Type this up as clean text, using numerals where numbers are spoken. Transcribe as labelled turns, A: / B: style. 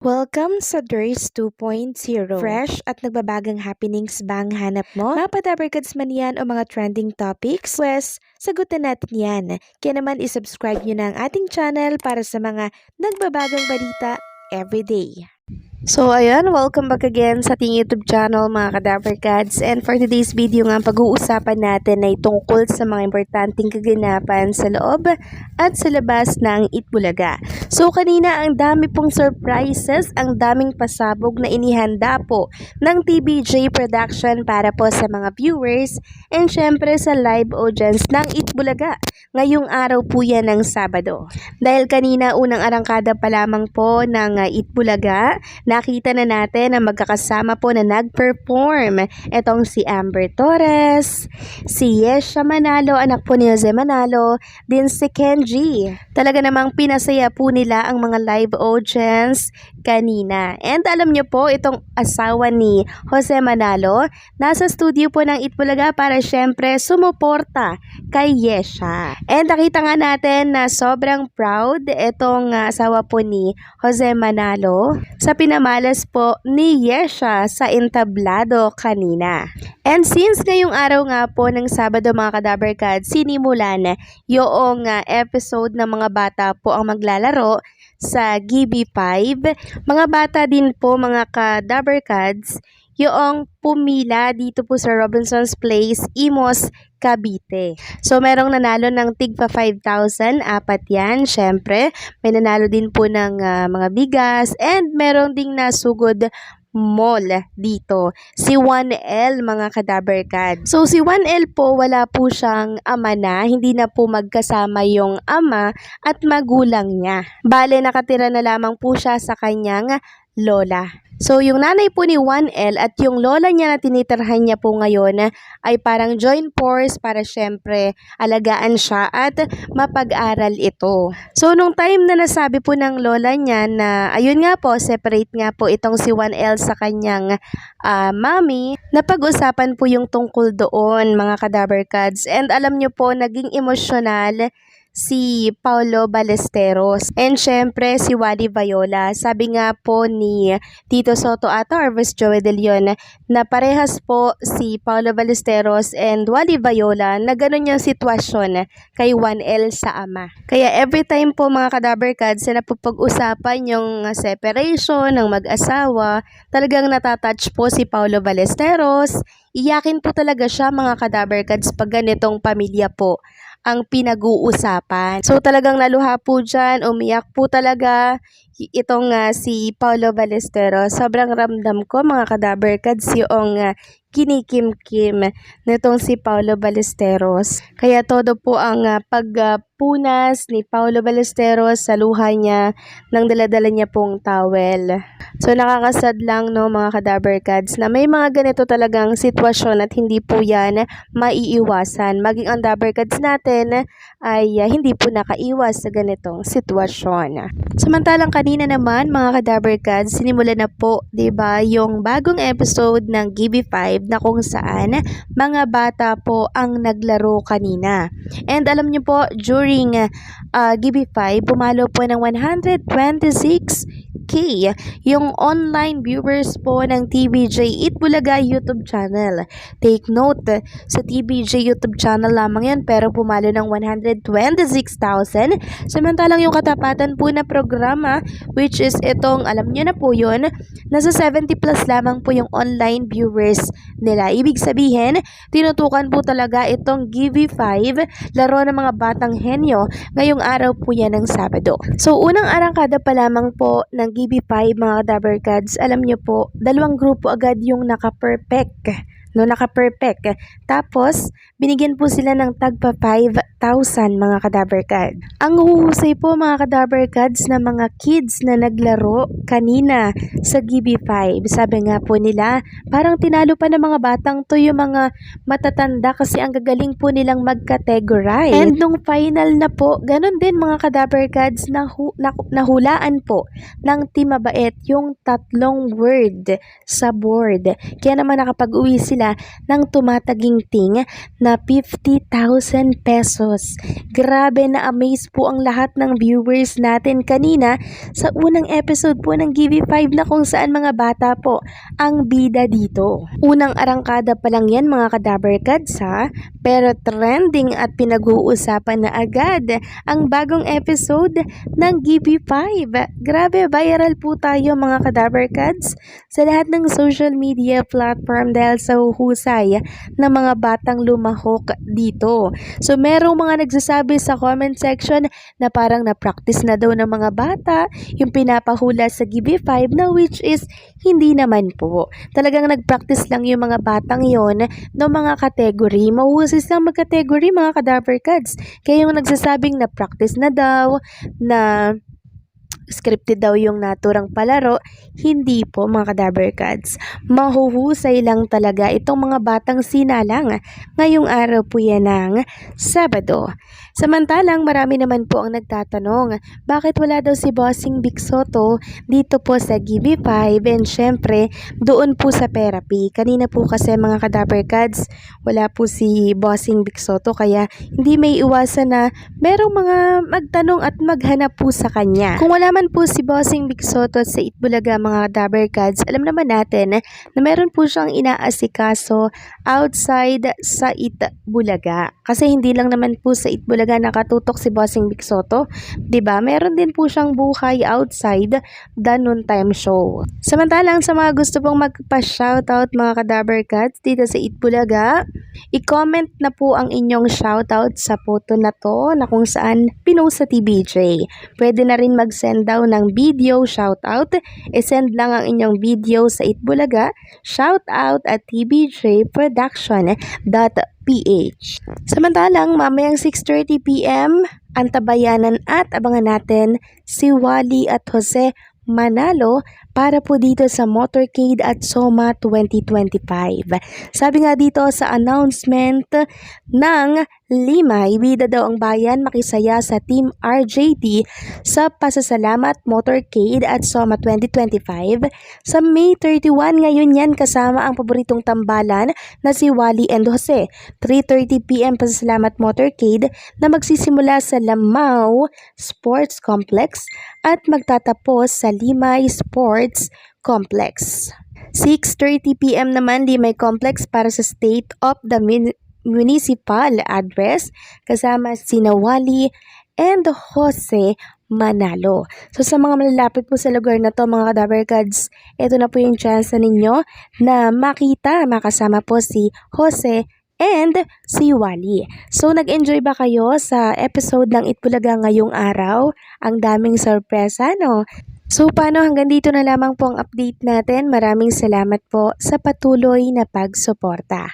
A: Welcome sa Durs 2.0. Fresh at nagbabagang happenings bang hanap mo? Mga padabarkads man yan o mga trending topics? Pwes, sagutan natin yan. Kaya naman isubscribe nyo na ang ating channel para sa mga nagbabagang balita everyday. So ayan, welcome back again sa ating YouTube channel mga Kadabarkads, and for today's video nga pag-uusapan natin ay tungkol sa mga importanteng kaganapan sa loob at sa labas ng Itbulaga. So kanina ang dami pong surprises, ang daming pasabog na inihanda po ng TVJ Production para po sa mga viewers and syempre sa live audience ng Itbulaga. Ngayong araw po yan ng Sabado. Dahil kanina unang arangkada pa lamang po ng Itbulaga, nakita na natin na magkakasama po na nag-perform. Itong si Amber Torres, si Yesha Manalo, anak po ni Jose Manalo, din si Kenji. Talaga namang pinasaya po nila ang mga live audience kanina. And alam nyo po, itong asawa ni Jose Manalo, nasa studio po ng Itbulaga para syempre sumuporta kay Yesha. And nakita nga natin na sobrang proud itong asawa po ni Jose Manalo sa pinamalas po ni Yesha sa entablado kanina. And since ngayong araw nga po ng Sabado mga Kadabarkads, sinimulan yung episode ng mga bata po ang maglalaro sa GB5. Mga bata din po mga Kadabarkads yung pumila dito po sa Robinson's Place, Imos, Cavite. So, merong nanalo ng tigpa 5,000, apat yan. Syempre, may nanalo din po ng mga bigas and merong ding nasugod mall dito. Si 1L mga Kadabarkad. So, si 1L po, wala po siyang ama na. Hindi na po magkasama yung ama at magulang niya. Bale, nakatira na lamang po siya sa kanyang lola. So, yung nanay po ni 1L at yung lola niya na tinitirhan niya po ngayon ay parang joint force para syempre alagaan siya at mapag-aral ito. So, nung time na nasabi po ng lola niya na ayun nga po, separate nga po itong si 1L sa kanyang mami, napag-usapan po yung tungkol doon mga Kadabarkads. And alam niyo po, naging emosyonal si Paulo Ballesteros and syempre si Wally Viola. Sabi nga po ni Tito Soto ata or Vice Joey De Leon na parehas po si Paulo Ballesteros and Wally Viola na ganun yung sitwasyon kay 1L sa ama. Kaya every time po mga Kadabarkads na napapag-usapan yung separation ng mag-asawa, talagang natatouch po si Paulo Ballesteros. Iyakin po talaga siya mga Kadabarkads pag ganitong pamilya po ang pinag-uusapan. So talagang naluha po dyan, umiyak po talaga itong si Paulo Ballesteros. Sobrang ramdam ko mga Kadabarkads yung kinikim-kim nitong si Paulo Ballesteros. Kaya todo po ang pagpunas ni Paulo Ballesteros sa luha niya nang daladala niya pong towel. So nakakasad lang no mga Kadabarkads na may mga ganito talagang sitwasyon at hindi po yan maiiwasan. Maging ang Dabarkads natin ay hindi po nakaiwas sa ganitong sitwasyon. Samantalang kanina naman mga Kadabarkads, sinimulan na po 'di ba yung bagong episode ng GB5 na kung saan mga bata po ang naglaro kanina. And alam niyo po, during GB5, pumalo po ng 126K yung online viewers po ng TVJ Itbulaga YouTube channel. Take note, sa TVJ YouTube channel lamang yan pero pumalo ng 126,000. Samantalang yung katapatan po na programa, which is itong, alam niyo na po yun, nasa 70 plus lamang po yung online viewers nila. Ibig sabihin, tinutukan po talaga itong GB5, laro ng mga batang henyo, ngayong araw po yan ng Sabado. So, unang arangkada pa lamang po ng GB5 mga Kadabarkads, alam nyo po, dalawang grupo agad yung naka-perfect. No, naka-perfect. Tapos, binigyan po sila ng tagpa 5,000 mga Kadabarkad. Ang huhusay po mga Kadabarkads na mga kids na naglaro kanina sa GB5. Sabi nga po nila, parang tinalo pa ng mga batang to yung mga matatanda kasi ang gagaling po nilang mag-categorize. And nung final na po, ganun din mga Kadabarkads, nahulaan po ng Team Mabait yung tatlong word sa board. Kaya naman nakapag-uwi sila nila ng tumataginting na 50,000 pesos. Grabe, na-amaze po ang lahat ng viewers natin kanina sa unang episode po ng GB5 na kung saan mga bata po ang bida dito. Unang arangkada pa lang yan mga kadabarkads ha, pero trending at pinag-uusapan na agad ang bagong episode ng GB5. Grabe, viral po tayo mga kadabarkads sa lahat ng social media platform dahil sa huhusay ng mga batang lumahok dito. So merong mga nagsasabi sa comment section na parang na-practice na daw ng mga bata yung pinapahula sa GB5 na which is hindi naman po. Talagang nag-practice lang yung mga batang yon ng mga kategory. Mahuhusay silang mag-category mga kadabarkads. Kaya yung nagsasabing na-practice na daw, na scripted daw yung naturang palaro, hindi po mga kadabarkads. Mahuhusay lang talaga itong mga batang sinalang. Ngayong araw po yan ng Sabado. Samantalang marami naman po ang nagtatanong, bakit wala daw si Bossing Vic Soto dito po sa GB5 and syempre doon po sa therapy. Kanina po kasi mga kadabarkads, wala po si Bossing Vic Soto kaya hindi may iwasan na merong mga magtanong at maghanap po sa kanya. Kung wala man po si Bossing Vic Soto sa Itbulaga mga kadabarkads, alam naman natin na meron po siyang inaasikaso outside sa Itbulaga. Kasi hindi lang naman po sa Itbulaga nakatutok si Bossing Vic Soto, 'di ba? Meron din po siyang buhay outside the noontime show. Samantalang sa mga gusto pong magpa-shoutout mga kadabarkads dito sa Itbulaga, i-comment na po ang inyong shoutout sa photo na to na kung saan pinost sa TBJ. Pwede na rin mag-send daw ng video shoutout. I-send lang ang inyong video sa Itbulaga, shoutout at tbjproduction.ph. Samantalang mamayang 6:30 PM, antabayanan at abangan natin si Wally at Jose Manalo para po dito sa Motorcade at SOMA 2025. Sabi nga dito sa announcement ng Limay, bida daw ang bayan makisaya sa Team RJT sa pasasalamat Motorcade at SOMA 2025 sa May 31 ngayon yan, kasama ang paboritong tambalan na si Wally and Jose. 3:30 PM pasasalamat Motorcade na magsisimula sa Lamau Sports Complex at magtatapos sa Limay Sports Complex. 6:30 PM naman Limay Complex para sa State of the Municipal Address kasama sina Wally and Jose Manalo. So sa mga malalapit po sa lugar na to mga kadabarkads, ito na po yung chance ninyo na makasama po si Jose and si Wally. So nag-enjoy ba kayo sa episode ng Itbulaga ngayong araw? Ang daming sorpresa, no? So paano, hanggang dito na lamang po ang update natin. Maraming salamat po sa patuloy na pagsuporta.